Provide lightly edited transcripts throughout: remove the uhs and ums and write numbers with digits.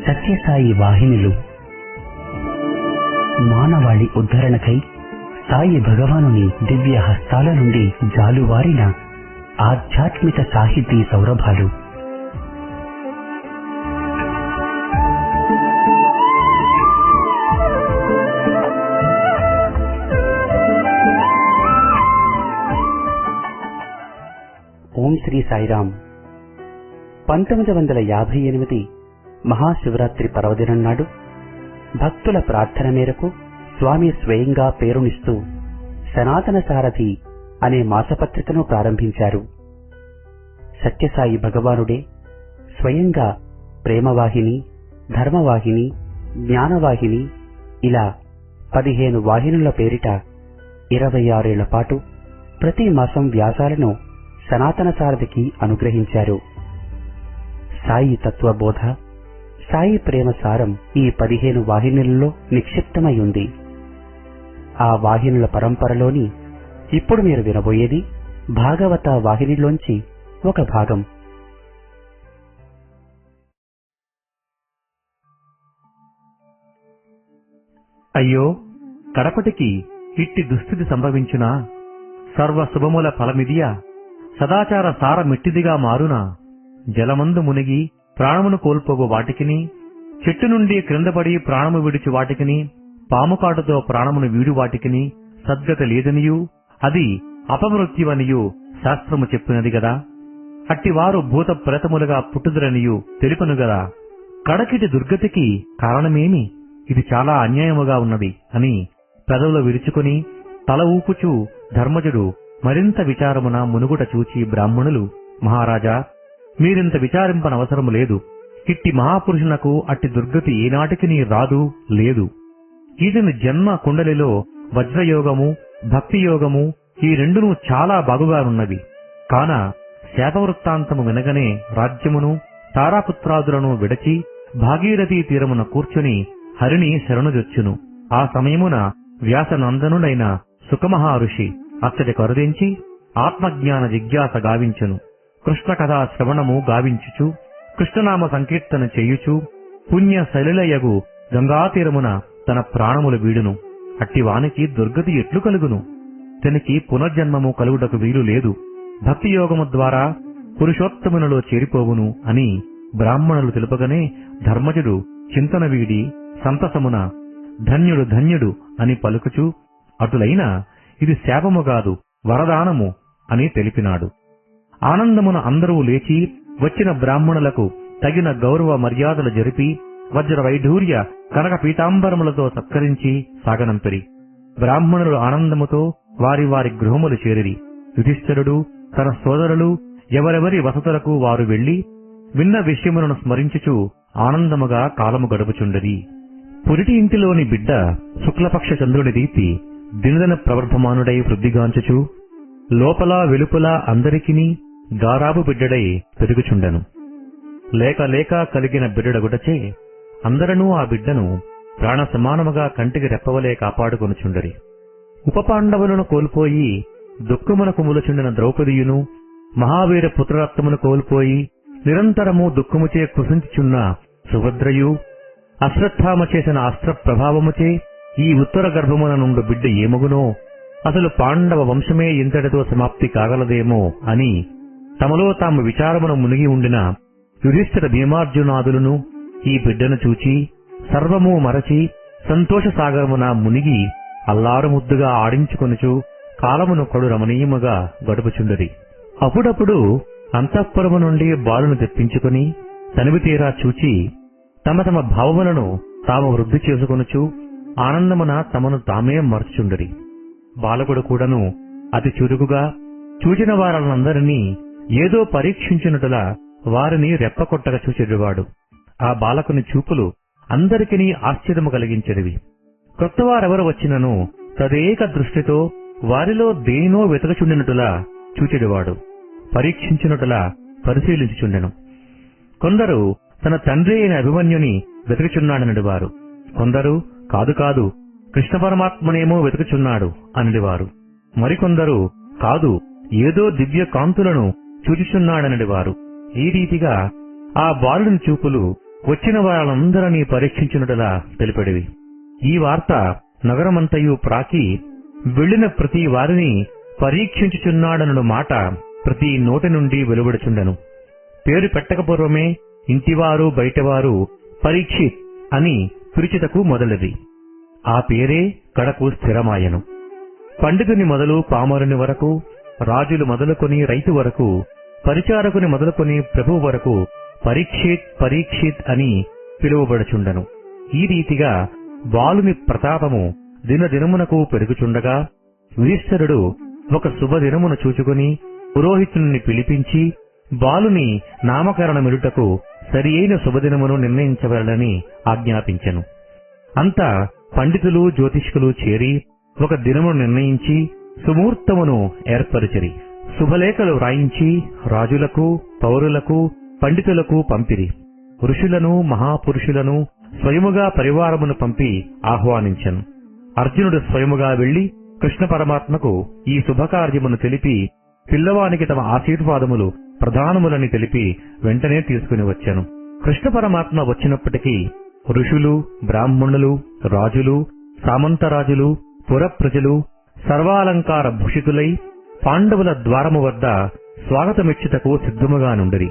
సత్యసాయి వాహినులు మానవాళి ఉద్ధరణకై సాయి భగవానుని దివ్య హస్తాల నుండి జాలువారిన ఆధ్యాత్మిక సాహితీ సౌరభాలు. ఓం శ్రీ సాయిరామ్. 1958 మహాశివరాత్రి పర్వదినం నాడు భక్తుల ప్రార్థన మేరకు స్వామి స్వయంగా పేరునిస్తూ సనాతన సారథి అనే మాసపత్రికను ప్రారంభించారు. సత్యసాయి భగవానుడే స్వయంగా ప్రేమవాహిని, ధర్మవాహిని, జ్ఞానవాహిని ఇలా 15 వాహినుల పేరిట 26 ఏళ్ల పాటు ప్రతి మాసం వ్యాసాలను సనాతన సారథికి అనుగ్రహించారు. సాయి తత్వబోధ, సాయి ప్రేమ సారం ఈ 15 వాహినులలో నిక్షిప్తమై ఉంది. ఆ వాహినుల పరంపరలోని ఇప్పుడు మీరు వినబోయేది భాగవత వాహినిలోంచి ఒక భాగం. అయ్యో, కడపటికి ఇట్టి దుస్థితి సంభవించునా? సర్వ శుభముల ఫలమిదియా? సదాచార సార మిట్టిదిగా మారునా? జలమందు మునిగి ప్రాణమును కోల్పోగు వాటికిని, చెట్టు నుండి క్రిందపడి ప్రాణము విడిచి వాటికిని, పాముకాటుతో ప్రాణమును వీడు వాటికిని సద్గత లేదనియు అది అపమృత్యువనియు శాస్త్రము చెప్పినది గదా. అట్టివారు భూత ప్రేతములుగా పుట్టుదురనియు తెలుపను గదా. కడకిటి దుర్గతికి కారణమేమి? ఇది చాలా అన్యాయముగా ఉన్నది అని పెదవులు విరుచుకుని తల ఊపుచూ ధర్మజుడు మరింత విచారమున మునుగుట చూచి బ్రాహ్మణులు, మహారాజా, మీరింత విచారింపనవసరము లేదు. ఇట్టి మహాపురుషునకు అట్టి దుర్గతి ఏనాటికి రాదు లేదు. ఈతని జన్మ కుండలిలో వజ్రయోగము, భక్తియోగము ఈ రెండును చాలా బాగుగానున్నవి. కాన శాపవృత్తాంతము వినగనే రాజ్యమును తారాపుత్రాదులను విడచి భాగీరథీ తీరమున కూర్చుని హరిని శరణుజొచ్చును. ఆ సమయమున వ్యాసనందనుడైన సుఖమహారుషి అచ్చటి కరుదించి ఆత్మజ్ఞాన జిజ్ఞాస గావించును. కృష్ణ కథా శ్రవణము గావించుచు కృష్ణనామ సంకీర్తన చేయుచు పుణ్య సలిలయగు గంగాతీరమున తన ప్రాణములు వీడును. అట్టివానికి దుర్గతి ఎట్లు కలుగును? తనికి పునర్జన్మము కలుగుటకు వీలు లేదు. భక్తియోగము ద్వారా పురుషోత్తమునిలో చేరిపోవును అని బ్రాహ్మణులు తెలుపగానే ధర్మజుడు చింతన వీడి సంతసమున ధన్యుడు ధన్యుడు అని పలుకుచూ అటులైన ఇది శాపముగాదు వరదానము అని తెలిపినాడు. ఆనందమున అందరూ లేచి వచ్చిన బ్రాహ్మణులకు తగిన గౌరవ మర్యాదలు జరిపి వజ్ర వైఢూర్య కనక పీతాంబరములతో సత్కరించి సాగనంపిరి. బ్రాహ్మణులు ఆనందముతో వారి వారి గృహములు చేరిరి. యుధిష్ఠిరుడు తన సోదరులు ఎవరెవరి వసతులకు వారు వెళ్లి విన్న విషయములను స్మరించుచు ఆనందముగా కాలము గడుపుచుండది. పురిటి ఇంటిలోని బిడ్డ శుక్లపక్ష చంద్రుని దీప్తి దినదిన ప్రవర్ధమానుడై వృద్ధిగాంచుచు లోపల వెలుపల అందరికిని గారాబు బిడ్డడై పెరుగుచుండెను. లేక లేక కలిగిన బిడ్డడగుటచే అందరనూ ఆ బిడ్డను ప్రాణ సమానముగా కంటికి రెప్పవలే కాపాడుకొనుచుండరి. ఉపపాండవులను కోల్పోయి దుఃఖమునకు ములుచుండిన ద్రౌపదియును, మహావీర పుత్రరత్నమును కోల్పోయి నిరంతరము దుఃఖముచే కృషించుచున్న సుభద్రయు, అశ్వత్థామ చేసిన అస్త్ర ప్రభావముచే ఈ ఉత్తర గర్భమున నుండు బిడ్డ ఏమగునో, అసలు పాండవ వంశమే ఇంతటితో సమాప్తి కాగలదేమో అని తమలో తాము విచారమును మునిగి ఉండిన యుధిష్ఠిర భీమార్జునాదులను ఈ బిడ్డను చూచి సర్వము మరచి సంతోష సాగరమున మునిగి అల్లారుముద్దుగా ఆడించుకొనుచు కాలమును కడు రమణీయముగా గడుపుచుండరి. అప్పుడప్పుడు అంతఃపురము నుండి బాలును తెప్పించుకుని తనివి తీరా చూచి తమ తమ భావములను తాము వృద్ధి చేసుకొనుచు ఆనందమున తమను తామే మరచుచుండరి. బాలకుడు కూడాను అతి చురుకుగా చూచిన వారందరినీ ఏదో పరీక్షించినట్టులా వారిని రెప్పకొట్టగా చూచెడువాడు. ఆ బాలకుని చూపులు అందరికీ ఆశ్చర్యము కలిగించెడివి. కొత్తవారెవరు వచ్చినను తదేక దృష్టితో వారిలో దేనినో వెతకచుండినట్టులా చూచెడివాడు. పరీక్షించినట్టులా పరిశీలించుచుండెను. కొందరు తన తండ్రి అయిన అభిమన్యుని వెతుకుచున్నాడనిడివారు. కొందరు కాదు కాదు కృష్ణ పరమాత్మనేమో వెతుకుచున్నాడు అనిడివారు. మరికొందరు కాదు ఏదో దివ్య కాంతులను చూచుచున్నాడనిడివారు. ఈ రీతిగా ఆ బాలుని చూపులు వచ్చిన వారందరినీ పరీక్షించున్నట్లా తెలిపెడివి. ఈ వార్త నగరమంతయు ప్రాకి వెళ్లిన ప్రతి వారిని పరీక్షించుచున్నాడన్న మాట ప్రతి నోటి నుండి వెలువడుచుండెను. పేరు పెట్టకపూర్వమే ఇంటివారు బయటవారు పరీక్షిత్ అని పిలుచుటకు మొదలది. ఆ పేరే కడకు స్థిరమాయెను. పండితుని మొదలు పామరుని వరకు, రాజులు మొదలుకొని రైతు వరకు, పరిచారకుని మొదలుకొని ప్రభువు వరకు పరీక్షిత్ పరీక్షిత్ అని పిలువబడుచుండెను. ఈ రీతిగా బాలుని ప్రతాపము దినదినమునకు పెరుగుచుండగా యుధిష్ఠిరుడు ఒక శుభదినమును చూచుకుని పురోహితుని పిలిపించి బాలుని నామకరణమిడుటకు సరి అయిన శుభదినమును నిర్ణయించవలనని ఆజ్ఞాపించెను. అంతా పండితులు జ్యోతిష్కులు చేరి ఒక దినమును నిర్ణయించి సుముహూర్తమును ఏర్పరిచిరి. శుభలేఖలు వ్రాయించి రాజులకు, పౌరులకు, పండితులకు పంపిరి. ఋషులను, మహాపురుషులను స్వయముగా పరివారమును పంపి ఆహ్వానించెను. అర్జునుడు స్వయముగా వెళ్లి కృష్ణ పరమాత్మకు ఈ శుభకార్యమును తెలిపి పిల్లవానికి తమ ఆశీర్వాదములు ప్రధానములని తెలిపి వెంటనే తీసుకుని వచ్చాను. కృష్ణ పరమాత్మ వచ్చినప్పటికీ ఋషులు, బ్రాహ్మణులు, రాజులు, సామంతరాజులు, పురప్రజలు సర్వాలంకార భూషితులై పాండవుల ద్వారము వద్ద స్వాగతమిచ్చుటకు సిద్ధముగా నుండిరి.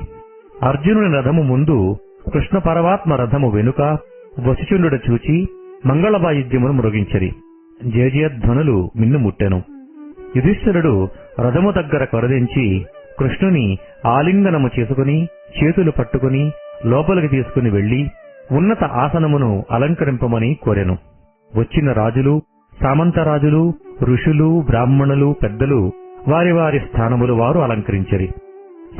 అర్జునుని రథము ముందు, కృష్ణ పరమాత్మ రథము వెనుక వశిష్ఠుడు చూచి మంగళవాయిద్యమును మ్రోగించిరి. జయజయధ్వనులు మిన్నుముట్టెను. యుధిష్ఠిరుడు రథము దగ్గర కరుదించి కృష్ణుని ఆలింగనము చేసుకుని చేతులు పట్టుకుని లోపలికి తీసుకుని వెళ్లి ఉన్నత ఆసనమును అలంకరింపమని కోరెను. వచ్చిన రాజులు, సామంతరాజులు, ఋషులు, బ్రాహ్మణులు, పెద్దలు వారి వారి స్థానములు వారు అలంకరించిరి.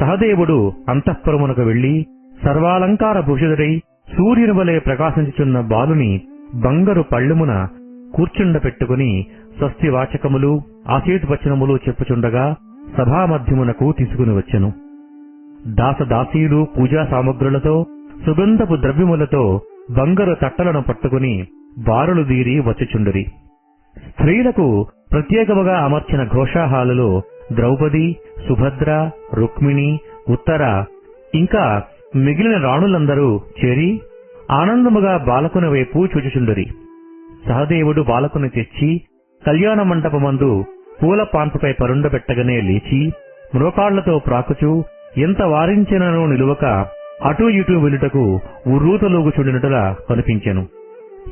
సహదేవుడు అంతఃపురమునకు వెళ్లి సర్వాలంకార భూషితుడై సూర్యుని వలె ప్రకాశించుచున్న బాలుని బంగారు పళ్ళెమున కూర్చుండపెట్టుకుని స్వస్తి వాచకములు, ఆశీర్వచనములు చెప్పుచుండగా సభామధ్యమునకు తీసుకుని వచ్చెను. దాసదాసీలు పూజా సామగ్రులతో, సుగంధపు ద్రవ్యములతో బంగారు తట్టలను పట్టుకుని బారులు దీరి వచ్చుచుండిరి. స్త్రీలకు ప్రత్యేకముగా అమర్చిన ఘోషాహాలులో ద్రౌపది, సుభద్ర, రుక్మిణి, ఉత్తర ఇంకా మిగిలిన రాణులందరూ చేరి ఆనందముగా బాలకుని వైపు చూచుచుండిరి. సహదేవుడు బాలకుని తెచ్చి కళ్యాణ మండపమందు పూల పాన్పుపై పరుండబెట్టగానే లేచి మ్రోకాళ్లతో ప్రాకుచూ ఎంత వారించిననూ నిలువక అటూ ఇటూ వెలుటకు ఉర్రూతలూగుచుండినట్టులా కనిపించెను.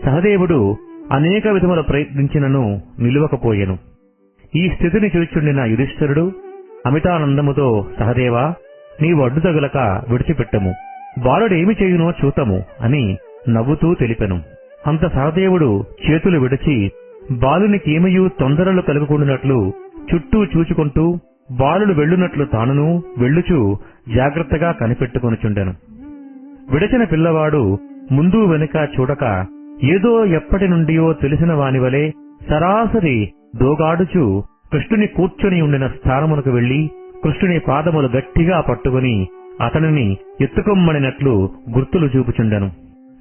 సహదేవుడు అనేక విధముల ప్రయత్నించినను నిలువకపోయెను. ఈ స్థితిని చూచుండిన యుధిష్ఠిరుడు అమితానందముతో, సహదేవా, నీవు అడ్డు తగులక విడిచిపెట్టము, బాలుడేమి చేయునో చూతము అని నవ్వుతూ తెలిపెను. అంత సహదేవుడు చేతులు విడిచి బాలునికేమయూ తొందరలు కలుగుకుండినట్లు చుట్టూ చూచుకుంటూ బాలుడు వెళ్ళునట్లు తానును వెళ్ళుచూ జాగ్రత్తగా కనిపెట్టుకొనుచుండెను. విడచిన పిల్లవాడు ముందు వెనుక చూడక ఏదో ఎప్పటి నుండియో తెలిసిన వానివలే సరాసరి దోగాడుచూ కృష్ణుని కూర్చొని ఉండిన స్థానమునకు వెళ్లి కృష్ణుని పాదములు గట్టిగా పట్టుకుని అతనిని ఎత్తుకొమ్మనినట్లు గుర్తులు చూపుచుండెను.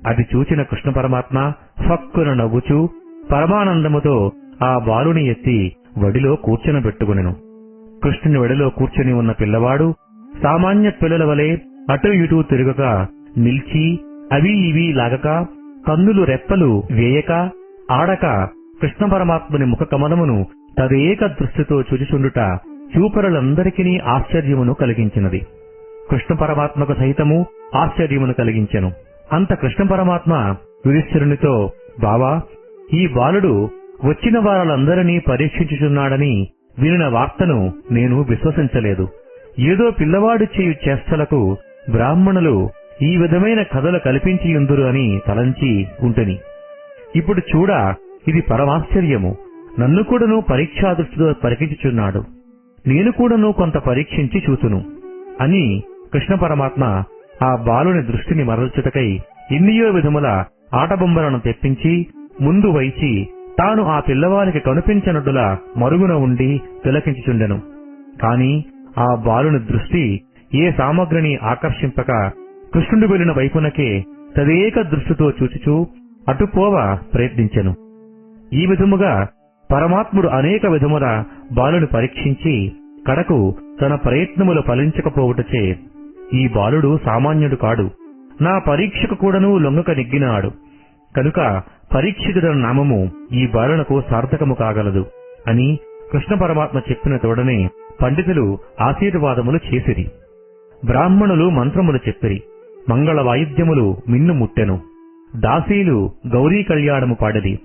అది చూచిన కృష్ణ పరమాత్మ ఫక్కున నవ్వుచూ పరమానందముతో ఆ బాలుని ఎత్తి వడిలో కూర్చొనబెట్టుకునెను. కృష్ణుని వడిలో కూర్చొని ఉన్న పిల్లవాడు సామాన్య పిల్లల వలె అటు ఇటూ తిరగక నిల్చి అవి ఇవి లాగక కన్నులు రెప్పలు వేయక ఆడక కృష్ణ పరమాత్ముని ముఖ కమలమును తదేక దృష్టితో చూచుచుండుట చూపరులందరికీ ఆశ్చర్యమును కలిగించినది. కృష్ణ పరమాత్మకు సహితము ఆశ్చర్యమును కలిగించెను. అంత కృష్ణ పరమాత్మ యుధిష్ఠిరునితో, బావా, ఈ బాలుడు వచ్చిన వారందరినీ పరీక్షించుచున్నాడని వినిన వార్తను నేను విశ్వసించలేదు. ఏదో పిల్లవాడు చేయు చేష్టలకు బ్రాహ్మణులు ఈ విధమైన కథలు కల్పించియుందురు అని తలంచి ఉంటని. ఇప్పుడు చూడ, ఇది పరమాశ్చర్యము. నన్ను కూడాను పరీక్షాదృష్టితో పరీక్షించుచున్నాడు. నేను కూడాను కొంత పరీక్షించి చూతును అని కృష్ణ పరమాత్మ ఆ బాలుని దృష్టిని మరల్చుటకై ఎన్నియో విధముల ఆటబొమ్మలను తెప్పించి ముందు వైచి తాను ఆ పిల్లవానికి కనిపించనట్టులా మరుగున ఉండి తిలకించుచుండెను. కాని ఆ బాలుని దృష్టి ఏ సామగ్రిని ఆకర్షింపక కృష్ణుడు వెళ్లిన వైపునకే తదేక దృష్టితో చూచుచూ అటుపోవ ప్రయత్నించెను. ఈ విధముగా పరమాత్ముడు అనేక విధముల బాలుని పరీక్షించి కడకు తన ప్రయత్నములు ఫలించకపోవుటచే ఈ బాలుడు సామాన్యుడు కాడు, నా పరీక్షకు కూడాను లొంగక నెగ్గినాడు. కనుక పరీక్షితుడన్న నామము ఈ బాలునకు సార్థకము కాగలదు అని కృష్ణ పరమాత్మ చెప్పిన తోడనే పండితులు ఆశీర్వాదములు చేసిరి. బ్రాహ్మణులు మంత్రములు చెప్పిరి. మంగళ వాయిద్యములు మిన్ను ముట్టెను. దాసీలు గౌరీ కళ్యాణము పాడిరి.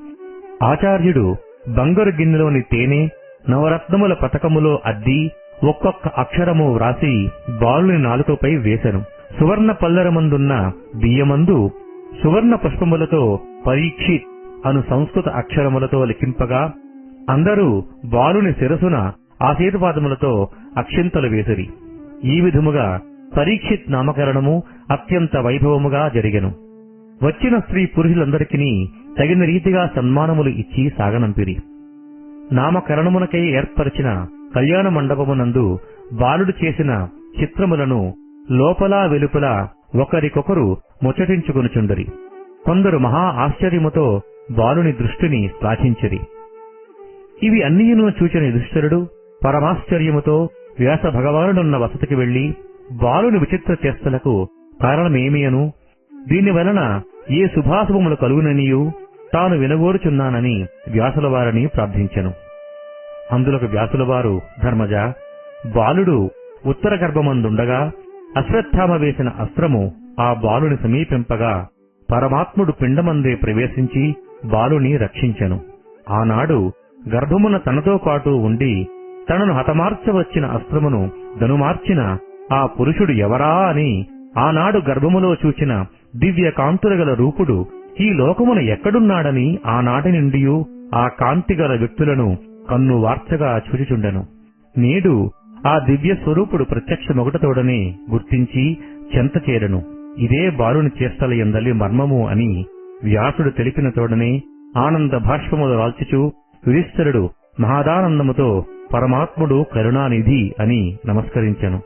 ఆచార్యుడు బంగారు గిన్నెలోని తేనె నవరత్నముల పతకములో అద్ది ఒక్కొక్క అక్షరము వ్రాసి బాలుని నాలుకపై వేసెను. సువర్ణ పల్లెరమందున్న బియ్యమందు సువర్ణ పుష్పములతో పరీక్షిత్ అను సంస్కృత అక్షరములతో లిఖింపగా అందరూ బాలుని శిరసున ఆశీర్వాదములతో అక్షింతలు వేసిరి. ఈ విధముగా పరీక్షిత్ నామకరణము అత్యంత వైభవముగా జరిగెను. వచ్చిన స్త్రీ పురుషులందరికీ తగిన రీతిగా సన్మానములు ఇచ్చి సాగనంపిరి. నామకరణమునకై ఏర్పరిచిన కళ్యాణ మండపమునందు బాలుడు చేసిన చిత్రములను లోపల వెలుపల ఒకరికొకరు ముచ్చటించుకొనుచుండరి. కొందరు మహా ఆశ్చర్యముతో బాలుని దృష్టిని శ్లాఘించిరి. ఇవి అన్నియును చూచిన యుధిష్ఠిరుడు పరమాశ్చర్యముతో వ్యాస భగవానుడున్న వసతికి వెళ్లి బాలుని విచిత్ర చేష్టలకు కారణమేమియను, దీనివలన ఏ శుభాశుభములు కలుగుననియు తాను వినగోరుచున్నానని వ్యాసుల వారిని ప్రార్థించెను. అందులకు వ్యాసుల వారు, ధర్మజ, బాలుడు ఉత్తర గర్భమందుండగా అశ్వత్థామ వేసిన అస్త్రము ఆ బాలుని సమీపింపగా పరమాత్ముడు పిండమందే ప్రవేశించి బాలుని రక్షించెను. ఆనాడు గర్భమున తనతో పాటు ఉండి తనను హతమార్చవచ్చిన అస్త్రమును ధనుమార్చిన ఆ పురుషుడు ఎవరా అని ఆనాడు గర్భములో చూచిన దివ్య కాంతులగల రూపుడు ఈ లోకమున ఎక్కడున్నాడని ఆనాటి నుండి ఆ కాంతిగల వ్యక్తులను కన్ను వార్చగా చూచుచుండెను. నేడు ఆ దివ్య స్వరూపుడు ప్రత్యక్షమొగటతోడనే గుర్తించి చెంత చేరను. ఇదే బాలుని చేష్టల యందలి మర్మము అని వ్యాసుడు తెలిపిన తోడనే ఆనంద భాష్పములు రాల్చుచూ యుధిష్ఠిరుడు మహాదానందముతో పరమాత్ముడు కరుణానిధి అని నమస్కరించెను.